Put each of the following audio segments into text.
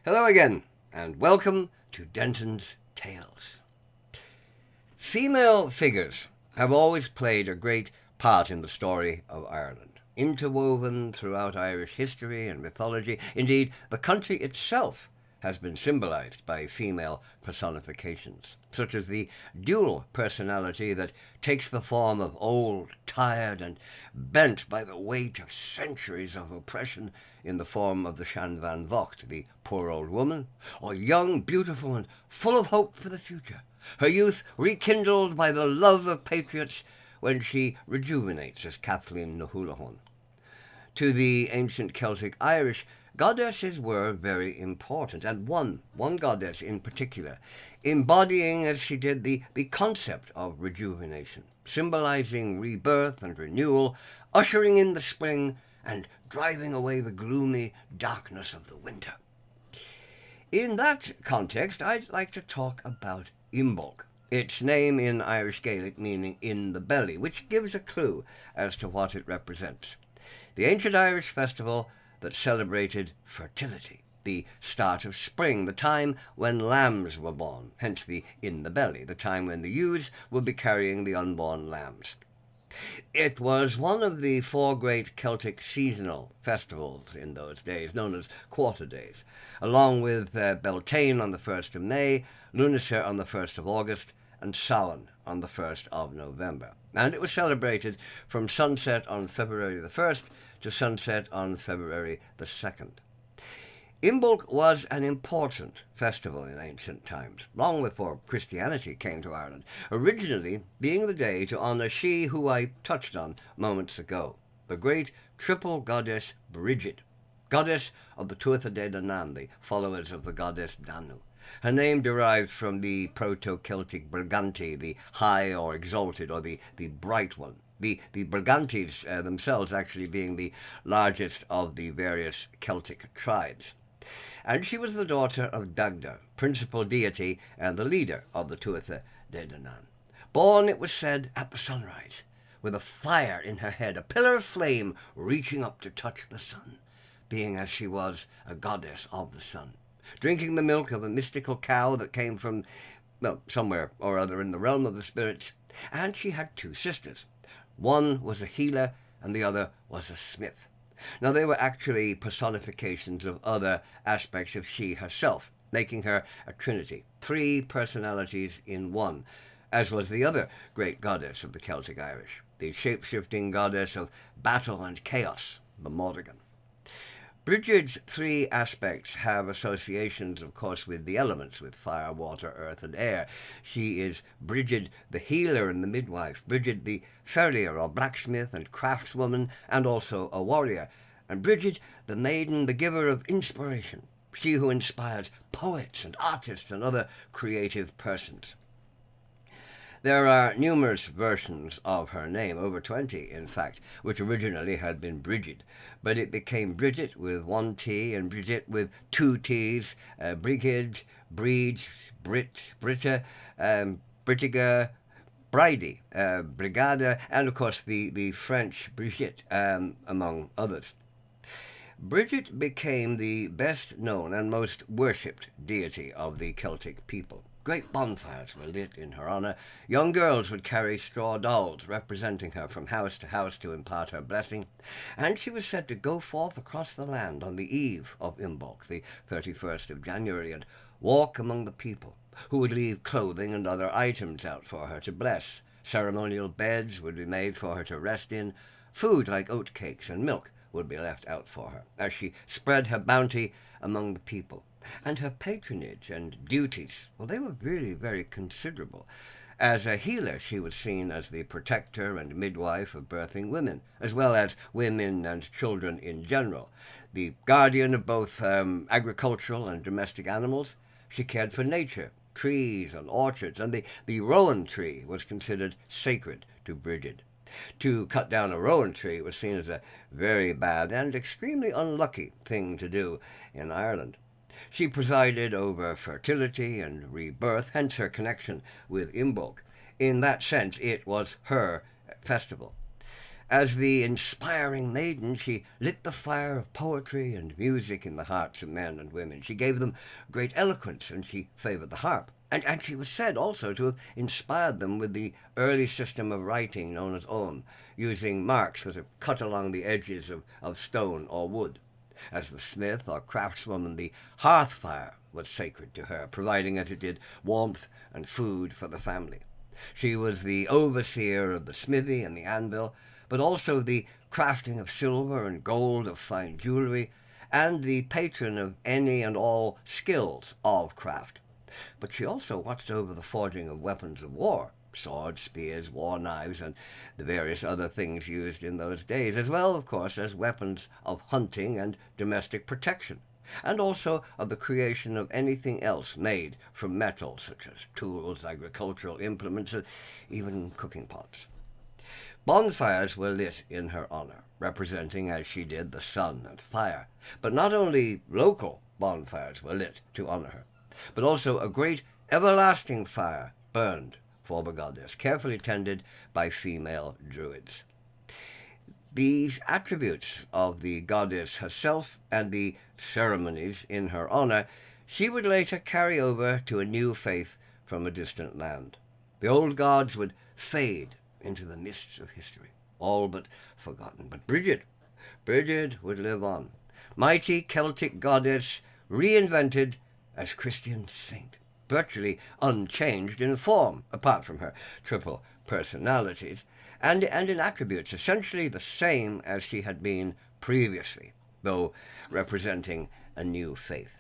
Hello again, and welcome to Denton's Tales. Female figures have always played a great part in the story of Ireland, interwoven throughout Irish history and mythology. Indeed, the country itself has been symbolized by female personifications, such as the dual personality that takes the form of old, tired, and bent by the weight of centuries of oppression in the form of the Shan Van Vocht, the poor old woman, or young, beautiful, and full of hope for the future, her youth rekindled by the love of patriots when she rejuvenates as Kathleen na Houlihan. To the ancient Celtic Irish, goddesses were very important, and one goddess in particular, embodying as she did the concept of rejuvenation, symbolizing rebirth and renewal, ushering in the spring, and driving away the gloomy darkness of the winter. In that context, I'd like to talk about IMBOLC, its name in Irish Gaelic meaning in the belly, which gives a clue as to what it represents. The ancient Irish festival that celebrated fertility, the start of spring, the time when lambs were born, hence the in the belly, the time when the ewes would be carrying the unborn lambs. It was one of the four great Celtic seasonal festivals in those days, known as quarter days, along with Beltane on the 1st of May, Lunacer on the 1st of August, and Samhain on the 1st of November. And it was celebrated from sunset on February the 1st to sunset on February the 2nd. IMBOLC was an important festival in ancient times, long before Christianity came to Ireland, originally being the day to honour she who I touched on moments ago, the great triple goddess BRIGID, goddess of the Tuatha De Danann, the followers of the goddess Danu. Her name derived from the Proto-Celtic Briganti, the high or exalted, or the bright one. The Brigantes themselves actually being the largest of the various Celtic tribes. And she was the daughter of Dagda, principal deity and the leader of the Tuatha De Danann. Born, it was said, at the sunrise, with a fire in her head, a pillar of flame reaching up to touch the sun, being as she was a goddess of the sun, drinking the milk of a mystical cow that came from, somewhere or other in the realm of the spirits. And she had two sisters. One was a healer and the other was a smith. Now, they were actually personifications of other aspects of she herself, making her a trinity, three personalities in one, as was the other great goddess of the Celtic Irish, the shape-shifting goddess of battle and chaos, the Morrigan. Brigid's three aspects have associations, of course, with the elements, with fire, water, earth, and air. She is Brigid, the healer and the midwife, Brigid, the farrier, or blacksmith and craftswoman, and also a warrior, and Brigid, the maiden, the giver of inspiration, she who inspires poets and artists and other creative persons. There are numerous versions of her name, over 20 in fact, which originally had been Brigid, but it became Bridget with one T and Bridget with two T's, Brigid, Brige, Brit, Britta, Britiga, Bridie, Brigada, and of course the French Brigitte, among others. Bridget became the best known and most worshipped deity of the Celtic people. Great bonfires were lit in her honour. Young girls would carry straw dolls representing her from house to house to impart her blessing, and she was said to go forth across the land on the eve of IMBOLC, the 31st of January, and walk among the people, who would leave clothing and other items out for her to bless. Ceremonial beds would be made for her to rest in. Food like oat cakes and milk would be left out for her, as she spread her bounty among the people. And her patronage and duties, well, they were really very considerable. As a healer, she was seen as the protector and midwife of birthing women, as well as women and children in general. The guardian of both agricultural and domestic animals, she cared for nature, trees and orchards, and the rowan tree was considered sacred to Brigid. To cut down a rowan tree was seen as a very bad and extremely unlucky thing to do in Ireland. She presided over fertility and rebirth, hence her connection with IMBOLC. In that sense, it was her festival. As the inspiring maiden, she lit the fire of poetry and music in the hearts of men and women. She gave them great eloquence, and she favoured the harp. And she was said also to have inspired them with the early system of writing known as ogham, using marks that are cut along the edges of stone or wood. As the smith or craftswoman, the hearth fire was sacred to her, providing, as it did, warmth and food for the family. She was the overseer of the smithy and the anvil, but also the crafting of silver and gold, of fine jewellery, and the patron of any and all skills of craft. But she also watched over the forging of weapons of war, swords, spears, war knives, and the various other things used in those days, as well, of course, as weapons of hunting and domestic protection, and also of the creation of anything else made from metal, such as tools, agricultural implements, and even cooking pots. Bonfires were lit in her honour, representing, as she did, the sun and fire. But not only local bonfires were lit to honour her, but also a great everlasting fire burned for the goddess, carefully tended by female druids. These attributes of the goddess herself and the ceremonies in her honour she would later carry over to a new faith from a distant land. The old gods would fade into the mists of history, all but forgotten. But Brigid would live on, mighty Celtic goddess reinvented as Christian saint, virtually unchanged in form, apart from her triple personalities, and in attributes essentially the same as she had been previously, though representing a new faith.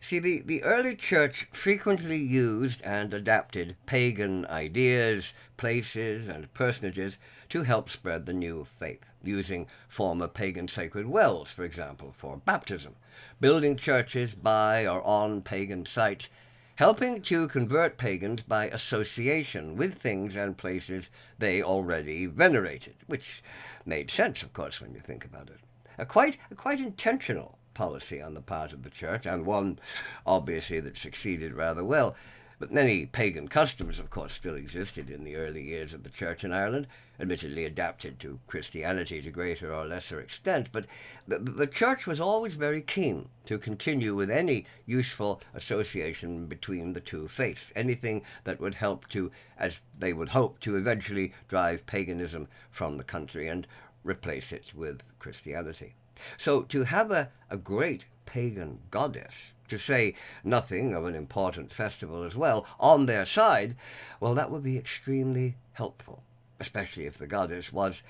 See, the early church frequently used and adapted pagan ideas, places, and personages to help spread the new faith, using former pagan sacred wells, for example, for baptism, building churches by or on pagan sites, helping to convert pagans by association with things and places they already venerated, which made sense, of course, when you think about it. A quite intentional policy on the part of the church, and one, obviously, that succeeded rather well. But many pagan customs, of course, still existed in the early years of the church in Ireland, admittedly adapted to Christianity to greater or lesser extent, but the church was always very keen to continue with any useful association between the two faiths, anything that would help to, as they would hope, to eventually drive paganism from the country and replace it with Christianity. So to have a great pagan goddess, to say nothing of an important festival as well, on their side, well, that would be extremely helpful, especially if the goddess was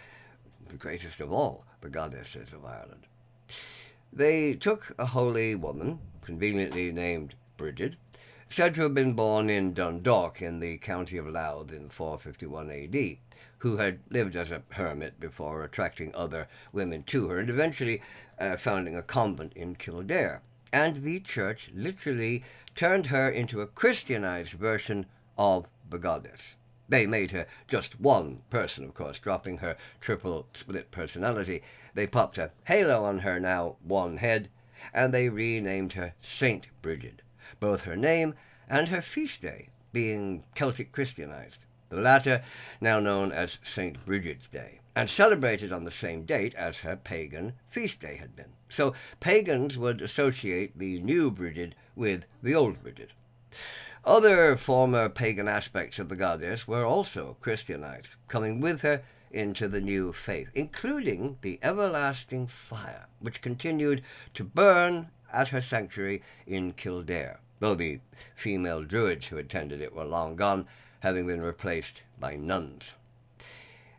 the greatest of all the goddesses of Ireland. They took a holy woman, conveniently named Brigid, said to have been born in Dundalk in the county of Louth in 451 AD, who had lived as a hermit before attracting other women to her, and eventually founding a convent in Kildare. And the church literally turned her into a Christianized version of the goddess. They made her just one person, of course, dropping her triple split personality. They popped a halo on her now one head, and they renamed her Saint Brigid, both her name and her feast day being Celtic Christianized, the latter now known as St. Brigid's Day, and celebrated on the same date as her pagan feast day had been. So pagans would associate the new Brigid with the old Brigid. Other former pagan aspects of the goddess were also Christianized, coming with her into the new faith, including the everlasting fire, which continued to burn at her sanctuary in Kildare, though the female druids who attended it were long gone, having been replaced by nuns.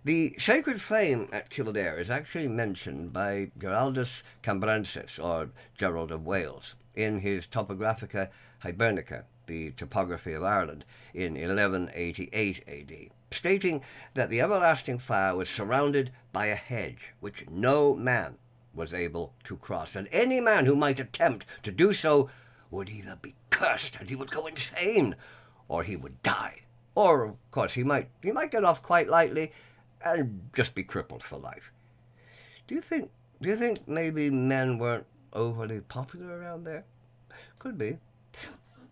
The sacred flame at Kildare is actually mentioned by Geraldus Cambrensis, or Gerald of Wales, in his Topographica Hibernica, the topography of Ireland, in 1188 AD, stating that the everlasting fire was surrounded by a hedge which no man was able to cross, and any man who might attempt to do so would either be cursed and he would go insane, or he would die. Or, of course, he might get off quite lightly and just be crippled for life. Do you think maybe men weren't overly popular around there? Could be.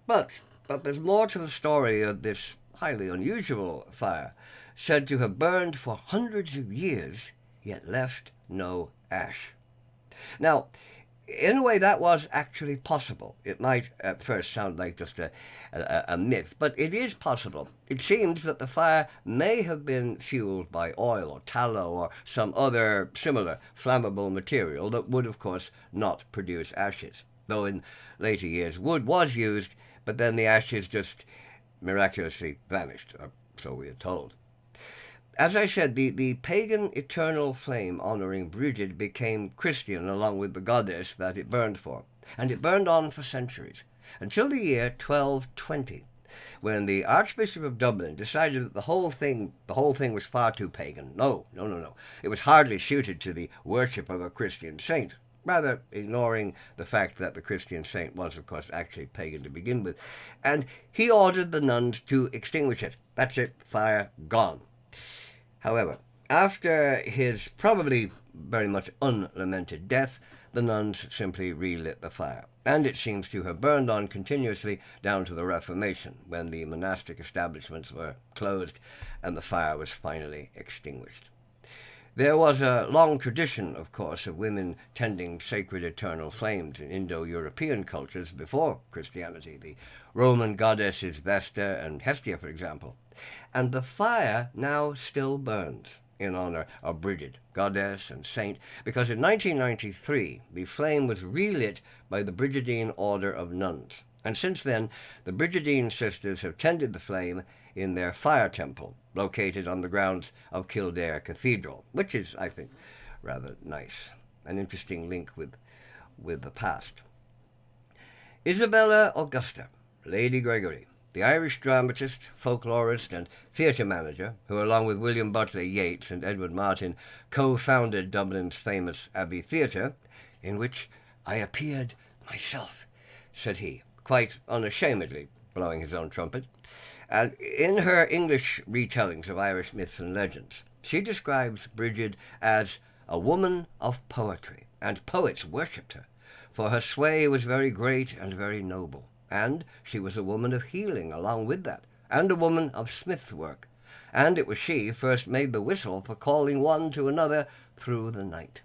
But there's more to the story of this highly unusual fire, said to have burned for hundreds of years, yet left no ash. Now, in a way, that was actually possible. It might at first sound like just a myth, but it is possible. It seems that the fire may have been fueled by oil or tallow or some other similar flammable material that would, of course, not produce ashes. Though in later years wood was used, but then the ashes just miraculously vanished, or so we are told. As I said, the pagan eternal flame honouring Brigid became Christian along with the goddess that it burned for, and it burned on for centuries, until the year 1220, when the Archbishop of Dublin decided that the whole thing was far too pagan. No. It was hardly suited to the worship of a Christian saint, rather ignoring the fact that the Christian saint was, of course, actually pagan to begin with. And he ordered the nuns to extinguish it. That's it, fire gone. However, after his probably very much unlamented death, the nuns simply relit the fire, and it seems to have burned on continuously down to the Reformation, when the monastic establishments were closed and the fire was finally extinguished. There was a long tradition, of course, of women tending sacred eternal flames in Indo-European cultures before Christianity, the Roman goddesses Vesta and Hestia, for example. And the fire now still burns in honor of Brigid, goddess and saint, because in 1993 the flame was relit by the Brigidine Order of Nuns. And since then, the Brigidine sisters have tended the flame in their fire temple, located on the grounds of Kildare Cathedral, which is, I think, rather nice. An interesting link with the past. Isabella Augusta, Lady Gregory, the Irish dramatist, folklorist, and theatre manager, who along with William Butler Yeats and Edward Martyn co-founded Dublin's famous Abbey Theatre, in which I appeared myself, said he, quite unashamedly blowing his own trumpet. And in her English retellings of Irish myths and legends, she describes Brigid as a woman of poetry, and poets worshipped her, for her sway was very great and very noble, and she was a woman of healing along with that, and a woman of smith's work, and it was she first made the whistle for calling one to another through the night.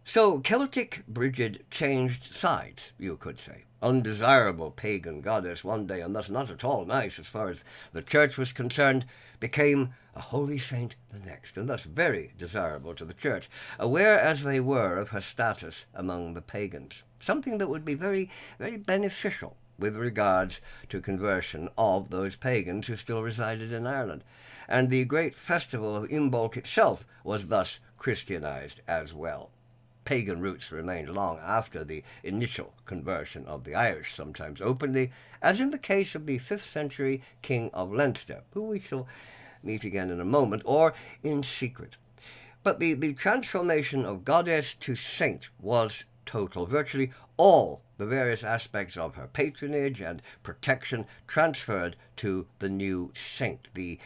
So Celtic Brigid changed sides, you could say. Undesirable pagan goddess one day, and thus not at all nice as far as the church was concerned, became a holy saint the next, and thus very desirable to the church, aware as they were of her status among the pagans, something that would be very, very beneficial with regards to conversion of those pagans who still resided in Ireland. And the great festival of IMBOLC itself was thus Christianized as well. Pagan roots remained long after the initial conversion of the Irish, sometimes openly, as in the case of the 5th century King of Leinster, who we shall meet again in a moment, or in secret. But the transformation of goddess to saint was total. Virtually all the various aspects of her patronage and protection transferred to the new saint. The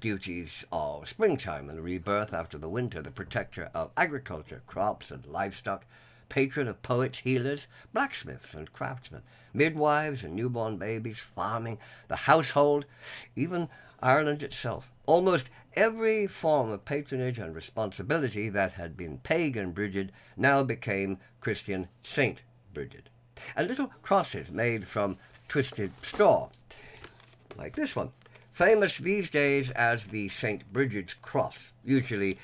duties of springtime and rebirth after the winter, the protector of agriculture, crops and livestock, patron of poets, healers, blacksmiths and craftsmen, midwives and newborn babies, farming, the household, even Ireland itself. Almost every form of patronage and responsibility that had been pagan Brigid now became Christian Saint Brigid. And little crosses made from twisted straw, like this one, famous these days as the St. Brigid's Cross, usually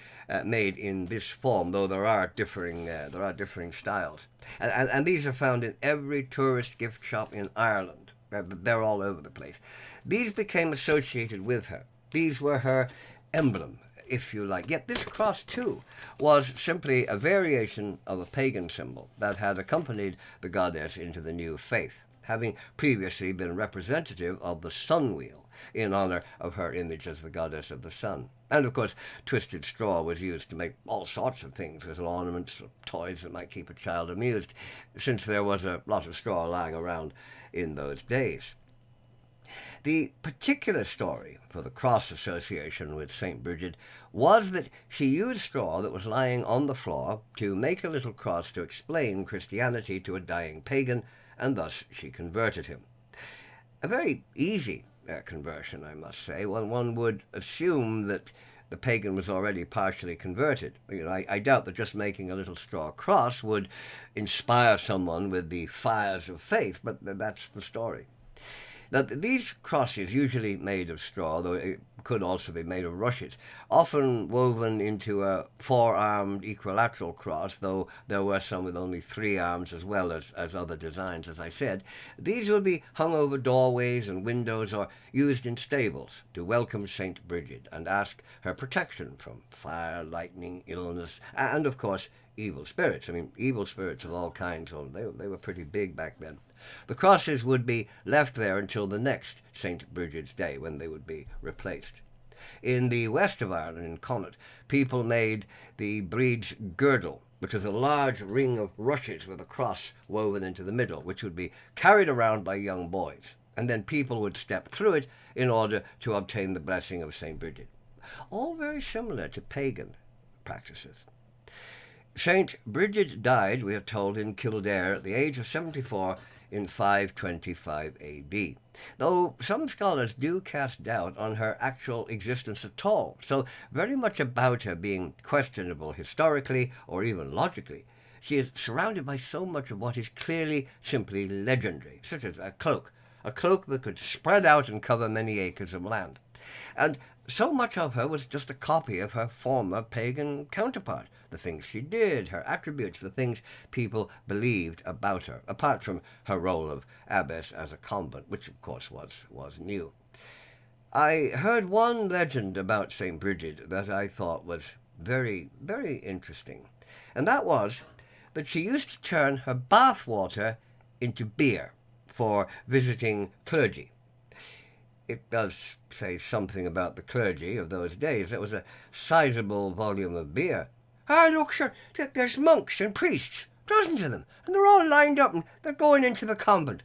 made in this form, though there are differing styles. And these are found in every tourist gift shop in Ireland. They're all over the place. These became associated with her. These were her emblem, if you like. Yet this cross, too, was simply a variation of a pagan symbol that had accompanied the goddess into the new faith, having previously been representative of the sun wheel in honor of her image as the goddess of the sun. And, of course, twisted straw was used to make all sorts of things, little ornaments, toys that might keep a child amused, since there was a lot of straw lying around in those days. The particular story for the cross association with St. Brigid was that she used straw that was lying on the floor to make a little cross to explain Christianity to a dying pagan, and thus she converted him. A very easy conversion, I must say. Well, one would assume that the pagan was already partially converted. I doubt that just making a little straw cross would inspire someone with the fires of faith, but that's the story. Now, these crosses, usually made of straw, though it could also be made of rushes, often woven into a four-armed equilateral cross, though there were some with only three arms as well as other designs, as I said. These would be hung over doorways and windows or used in stables to welcome St. Brigid and ask her protection from fire, lightning, illness, and, of course, evil spirits. I mean, evil spirits of all kinds, so they were pretty big back then. The crosses would be left there until the next St. Brigid's Day, when they would be replaced. In the west of Ireland, in Connaught, people made the Breed's girdle, which was a large ring of rushes with a cross woven into the middle, which would be carried around by young boys, and then people would step through it in order to obtain the blessing of St. Brigid. All very similar to pagan practices. St. Brigid died, we are told, in Kildare at the age of 74 in 525 AD, though some scholars do cast doubt on her actual existence at all, so very much about her being questionable historically or even logically. She is surrounded by so much of what is clearly simply legendary, such as a cloak that could spread out and cover many acres of land. And so much of her was just a copy of her former pagan counterpart. The things she did, her attributes, the things people believed about her, apart from her role of abbess as a convent, which of course was new. I heard one legend about St. Brigid that I thought was very, very interesting, and that was that she used to turn her bath water into beer for visiting clergy. It does say something about the clergy of those days. That was a sizable volume of beer. Ah, look, sure, there's monks and priests, dozens of them, and they're all lined up and they're going into the convent.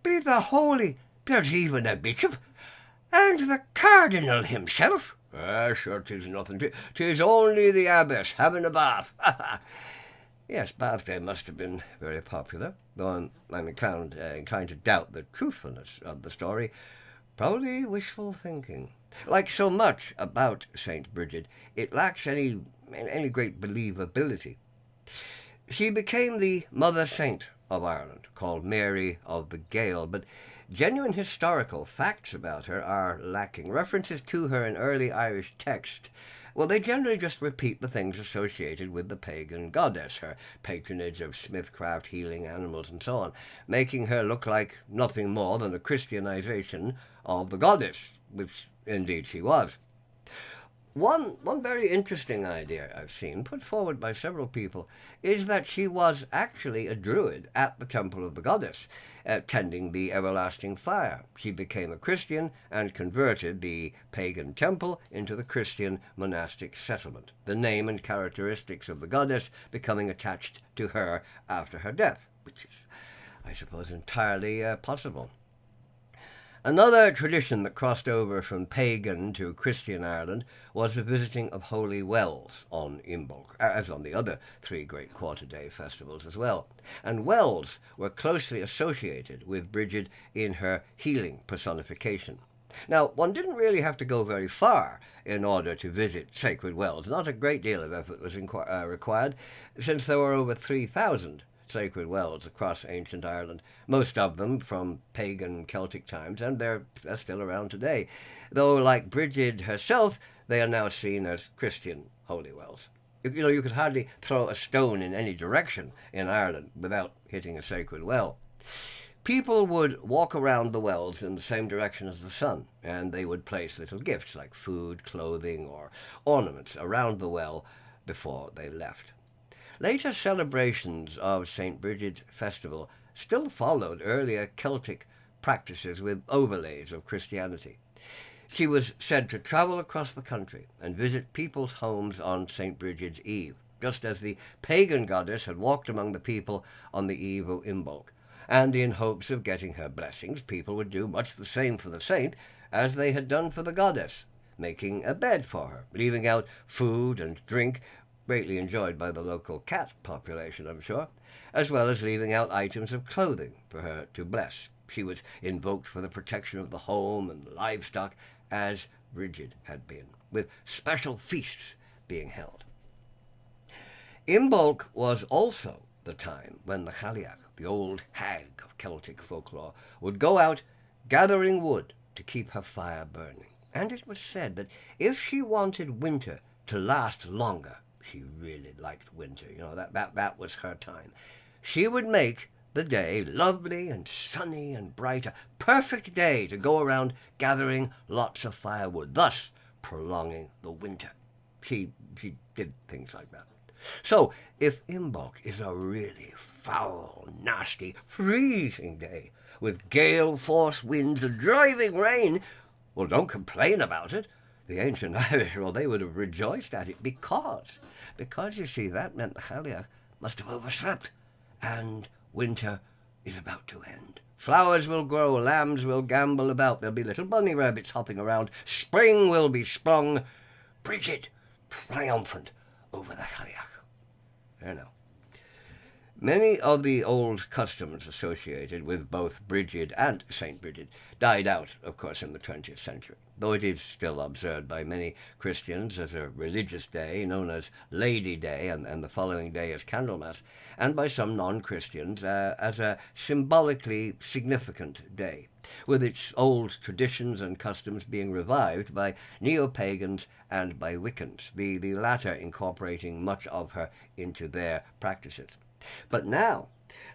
Be the holy, there's even a bishop, and the cardinal himself. Ah, sure, 'tis nothing. 'Tis only the abbess having a bath. Yes, Bath Day must have been very popular, though I'm inclined to doubt the truthfulness of the story. Probably wishful thinking. Like so much about St. Brigid, it lacks any great believability. She became the Mother Saint of Ireland, called Mary of the Gale, but genuine historical facts about her are lacking. References to her in early Irish text, well, they generally just repeat the things associated with the pagan goddess, her patronage of smithcraft, healing animals, and so on, making her look like nothing more than a Christianization of the goddess, which indeed she was. One very interesting idea I've seen, put forward by several people, is that she was actually a druid at the temple of the goddess, tending the everlasting fire. She became a Christian and converted the pagan temple into the Christian monastic settlement, the name and characteristics of the goddess becoming attached to her after her death, which is, I suppose, entirely possible. Another tradition that crossed over from pagan to Christian Ireland was the visiting of holy wells on IMBOLC, as on the other three great quarter-day festivals as well. And wells were closely associated with Brigid in her healing personification. Now, one didn't really have to go very far in order to visit sacred wells. Not a great deal of effort was required, since there were over 3,000 sacred wells across ancient Ireland, most of them from pagan Celtic times, and they're still around today, though, like Brigid herself, they are now seen as Christian holy wells. You could hardly throw a stone in any direction in Ireland without hitting a sacred well. People would walk around the wells in the same direction as the sun, and they would place little gifts like food, clothing, or ornaments around the well before they left. Later celebrations of St. Brigid's festival still followed earlier Celtic practices with overlays of Christianity. She was said to travel across the country and visit people's homes on St. Brigid's Eve, just as the pagan goddess had walked among the people on the eve of IMBOLC. And in hopes of getting her blessings, people would do much the same for the saint as they had done for the goddess, making a bed for her, leaving out food and drink, greatly enjoyed by the local cat population, I'm sure, as well as leaving out items of clothing for her to bless. She was invoked for the protection of the home and livestock, as Brigid had been, with special feasts being held. IMBOLC was also the time when the Chaliach, the old hag of Celtic folklore, would go out gathering wood to keep her fire burning. And it was said that if she wanted winter to last longer, she really liked winter, that was her time, she would make the day lovely and sunny and bright, a perfect day to go around gathering lots of firewood, thus prolonging the winter. She did things like that. So, if IMBOLC is a really foul, nasty, freezing day, with gale-force winds and driving rain, well, don't complain about it. The ancient Irish, well, they would have rejoiced at it because you see, that meant the Chaliach must have overslept, and winter is about to end. Flowers will grow, lambs will gambol about, there'll be little bunny rabbits hopping around, spring will be sprung, Brigid triumphant over the Chaliach. There now. Many of the old customs associated with both Brigid and St. Brigid died out, of course, in the 20th century, though it is still observed by many Christians as a religious day known as Lady Day, and the following day as Candlemas, and by some non-Christians as a symbolically significant day, with its old traditions and customs being revived by neo-pagans and by Wiccans, the latter incorporating much of her into their practices. But now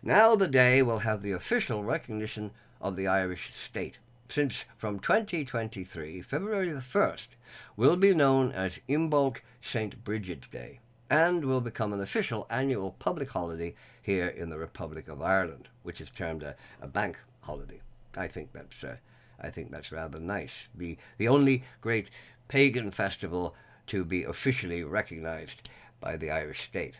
the day will have the official recognition of the Irish state, since from 2023, February the 1st, will be known as IMBOLC St. Brigid's Day, and will become an official annual public holiday here in the Republic of Ireland, which is termed a bank holiday. I think that's rather nice. The only great pagan festival to be officially recognized by the Irish state.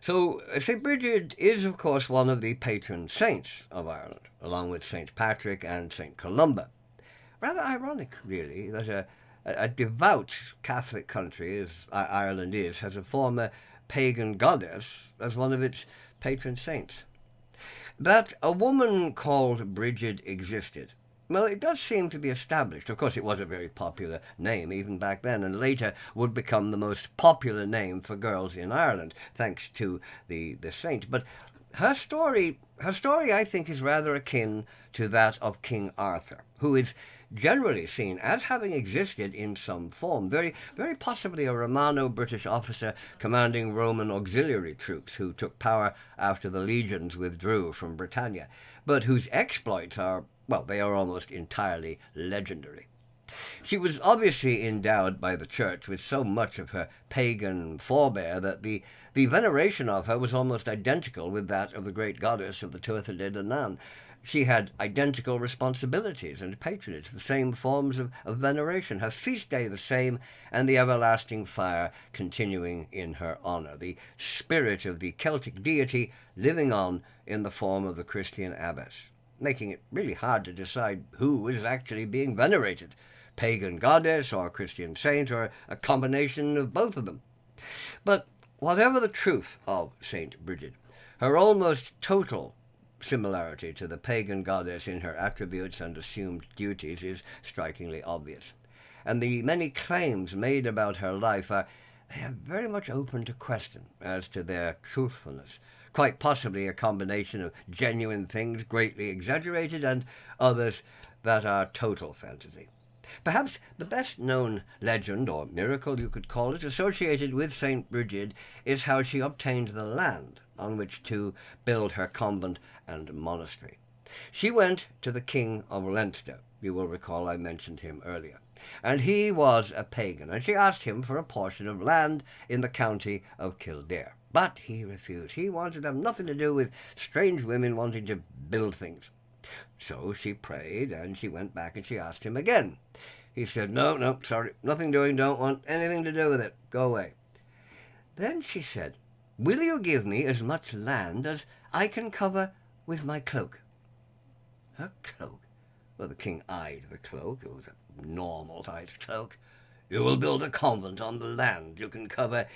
So, St. Brigid is, of course, one of the patron saints of Ireland, along with St. Patrick and St. Columba. Rather ironic, really, that a devout Catholic country, as Ireland is, has a former pagan goddess as one of its patron saints. That a woman called Brigid existed, well, it does seem to be established. Of course, it was a very popular name even back then, and later would become the most popular name for girls in Ireland, thanks to the saint. But her story, I think, is rather akin to that of King Arthur, who is generally seen as having existed in some form, very, very possibly a Romano-British officer commanding Roman auxiliary troops who took power after the legions withdrew from Britannia, but whose exploits are, well, they are almost entirely legendary. She was obviously endowed by the Church with so much of her pagan forebear that the veneration of her was almost identical with that of the great goddess of the Tuatha De Danann. She had identical responsibilities and patronage, the same forms of veneration, her feast day the same, and the everlasting fire continuing in her honour, the spirit of the Celtic deity living on in the form of the Christian abbess, making it really hard to decide who is actually being venerated, pagan goddess or Christian saint, or a combination of both of them. But whatever the truth of St. Brigid, her almost total similarity to the pagan goddess in her attributes and assumed duties is strikingly obvious, and the many claims made about her life they are very much open to question as to their truthfulness, quite possibly a combination of genuine things greatly exaggerated and others that are total fantasy. Perhaps the best-known legend, or miracle you could call it, associated with St. Brigid is how she obtained the land on which to build her convent and monastery. She went to the King of Leinster. You will recall I mentioned him earlier. And he was a pagan, and she asked him for a portion of land in the county of Kildare. But he refused. He wanted to have nothing to do with strange women wanting to build things. So she prayed, and she went back and she asked him again. He said, no, sorry, nothing doing, don't want anything to do with it. Go away. Then she said, will you give me as much land as I can cover with my cloak? Her cloak? Well, the king eyed the cloak. It was a normal-sized cloak. You will build a convent on the land you can cover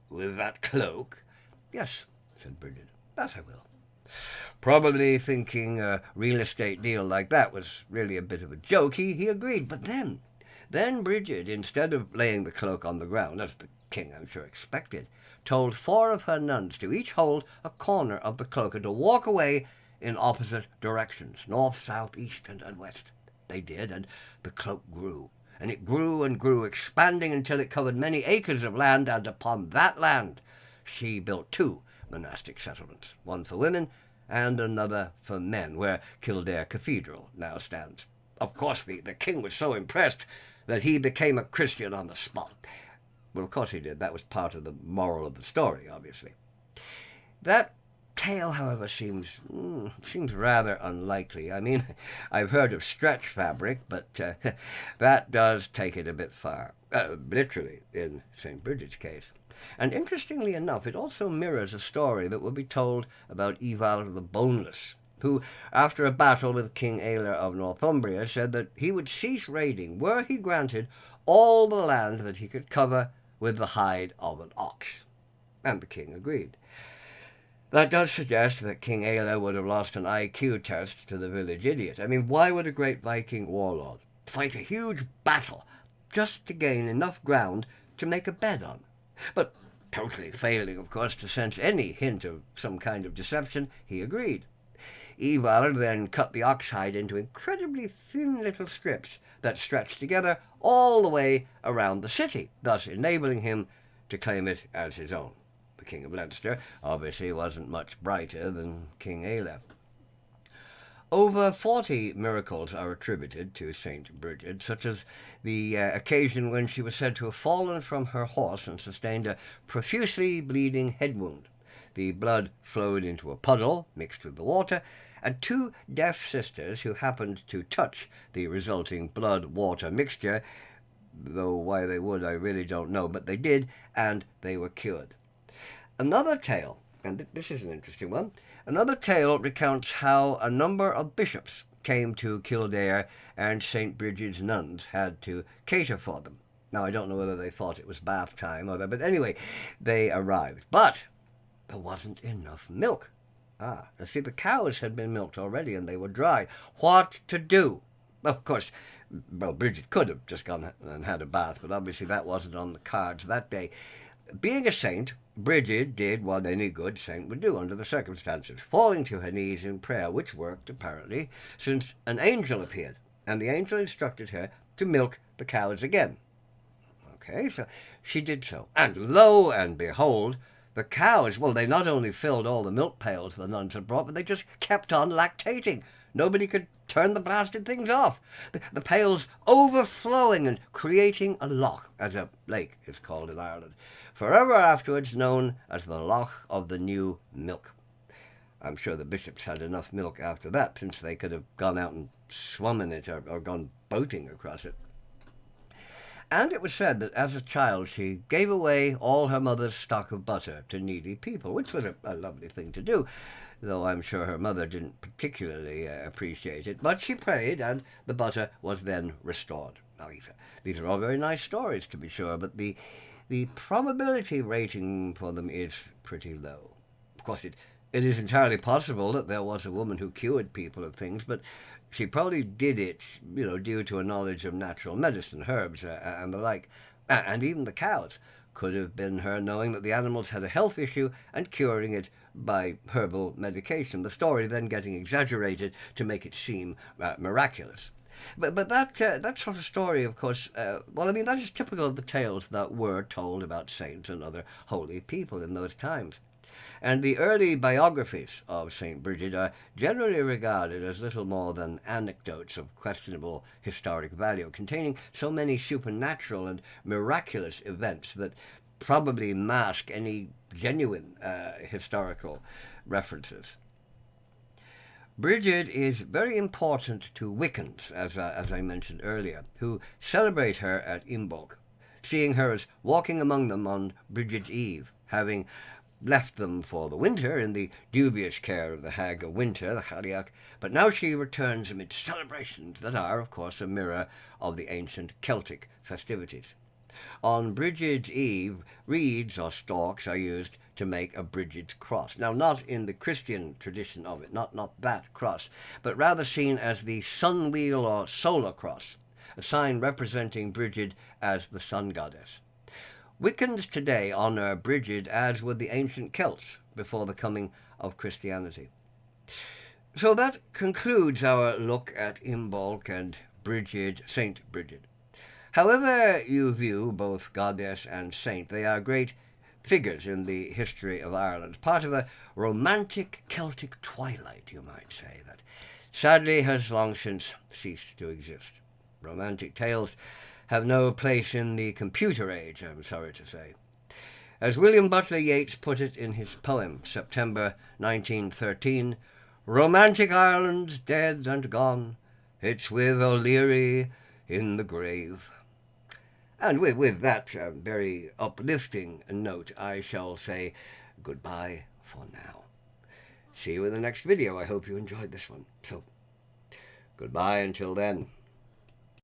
with that cloak? Yes, said Brigid, that I will. Probably thinking a real estate deal like that was really a bit of a joke, he agreed. But then Brigid, instead of laying the cloak on the ground, as the king I'm sure expected, told 4 of her nuns to each hold a corner of the cloak and to walk away in opposite directions, north, south, east, and west. They did, and the cloak grew. And it grew and grew, expanding until it covered many acres of land, and upon that land she built 2 monastic settlements, one for women and another for men, where Kildare Cathedral now stands. Of course, the king was so impressed that he became a Christian on the spot. Well, of course he did. That was part of the moral of the story, obviously. That tale, however, seems rather unlikely. I mean, I've heard of stretch fabric, but that does take it a bit far, literally, in St. Brigid's case. And interestingly enough, it also mirrors a story that will be told about Ivar the Boneless, who, after a battle with King Aelle of Northumbria, said that he would cease raiding were he granted all the land that he could cover with the hide of an ox. And the king agreed. That does suggest that King Aelle would have lost an IQ test to the village idiot. I mean, why would a great Viking warlord fight a huge battle just to gain enough ground to make a bed on? But totally failing, of course, to sense any hint of some kind of deception, he agreed. Ivar then cut the ox hide into incredibly thin little strips that stretched together all the way around the city, thus enabling him to claim it as his own. The King of Leinster obviously wasn't much brighter than King Aelle. Over 40 miracles are attributed to St. Brigid, such as the occasion when she was said to have fallen from her horse and sustained a profusely bleeding head wound. The blood flowed into a puddle mixed with the water, and 2 deaf sisters who happened to touch the resulting blood-water mixture, though why they would I really don't know, but they did, and they were cured. Another tale, and this is an interesting one, another tale recounts how a number of bishops came to Kildare and St. Brigid's nuns had to cater for them. Now, I don't know whether they thought it was bath time or that, but anyway, they arrived. But there wasn't enough milk. See, the cows had been milked already and they were dry. What to do? Of course, well, Brigid could have just gone and had a bath, but obviously that wasn't on the cards that day. Being a saint, Brigid did what any good saint would do under the circumstances, falling to her knees in prayer, which worked, apparently, since an angel appeared, and the angel instructed her to milk the cows again. Okay, so she did so, and lo and behold, the cows, well, they not only filled all the milk pails the nuns had brought, but they just kept on lactating. Nobody could turn the blasted things off. The pails overflowing and creating a loch, as a lake is called in Ireland, forever afterwards known as the Loch of the New Milk. I'm sure the bishops had enough milk after that, since they could have gone out and swum in it or gone boating across it. And it was said that as a child she gave away all her mother's stock of butter to needy people, which was a lovely thing to do, though I'm sure her mother didn't particularly appreciate it. But she prayed, and the butter was then restored. Now, these are all very nice stories, to be sure, but the probability rating for them is pretty low. Of course, it is entirely possible that there was a woman who cured people of things, but she probably did it, due to a knowledge of natural medicine, herbs, and the like. And even the cows could have been her knowing that the animals had a health issue and curing it by herbal medication, the story then getting exaggerated to make it seem miraculous. But that sort of story, of course, that is typical of the tales that were told about saints and other holy people in those times. And the early biographies of St. Brigid are generally regarded as little more than anecdotes of questionable historic value, containing so many supernatural and miraculous events that probably mask any genuine historical references. Brigid is very important to Wiccans, as I mentioned earlier, who celebrate her at IMBOLC, seeing her as walking among them on Brigid's Eve, having left them for the winter in the dubious care of the Hag of Winter, the Chaliach, but now she returns amid celebrations that are, of course, a mirror of the ancient Celtic festivities. On Brigid's Eve, reeds or stalks are used to make a Brigid's cross. Now, not in the Christian tradition of it, not that cross, but rather seen as the sun wheel or solar cross, a sign representing Brigid as the sun goddess. Wiccans today honour Brigid as would the ancient Celts before the coming of Christianity. So that concludes our look at IMBOLC and Brigid, Saint Brigid. However you view both goddess and saint, they are great figures in the history of Ireland, part of a romantic Celtic twilight, you might say, that sadly has long since ceased to exist. Romantic tales have no place in the computer age, I'm sorry to say. As William Butler Yeats put it in his poem, September 1913, "Romantic Ireland's dead and gone, it's with O'Leary in the grave." And with that very uplifting note, I shall say goodbye for now. See you in the next video. I hope you enjoyed this one. So, goodbye until then.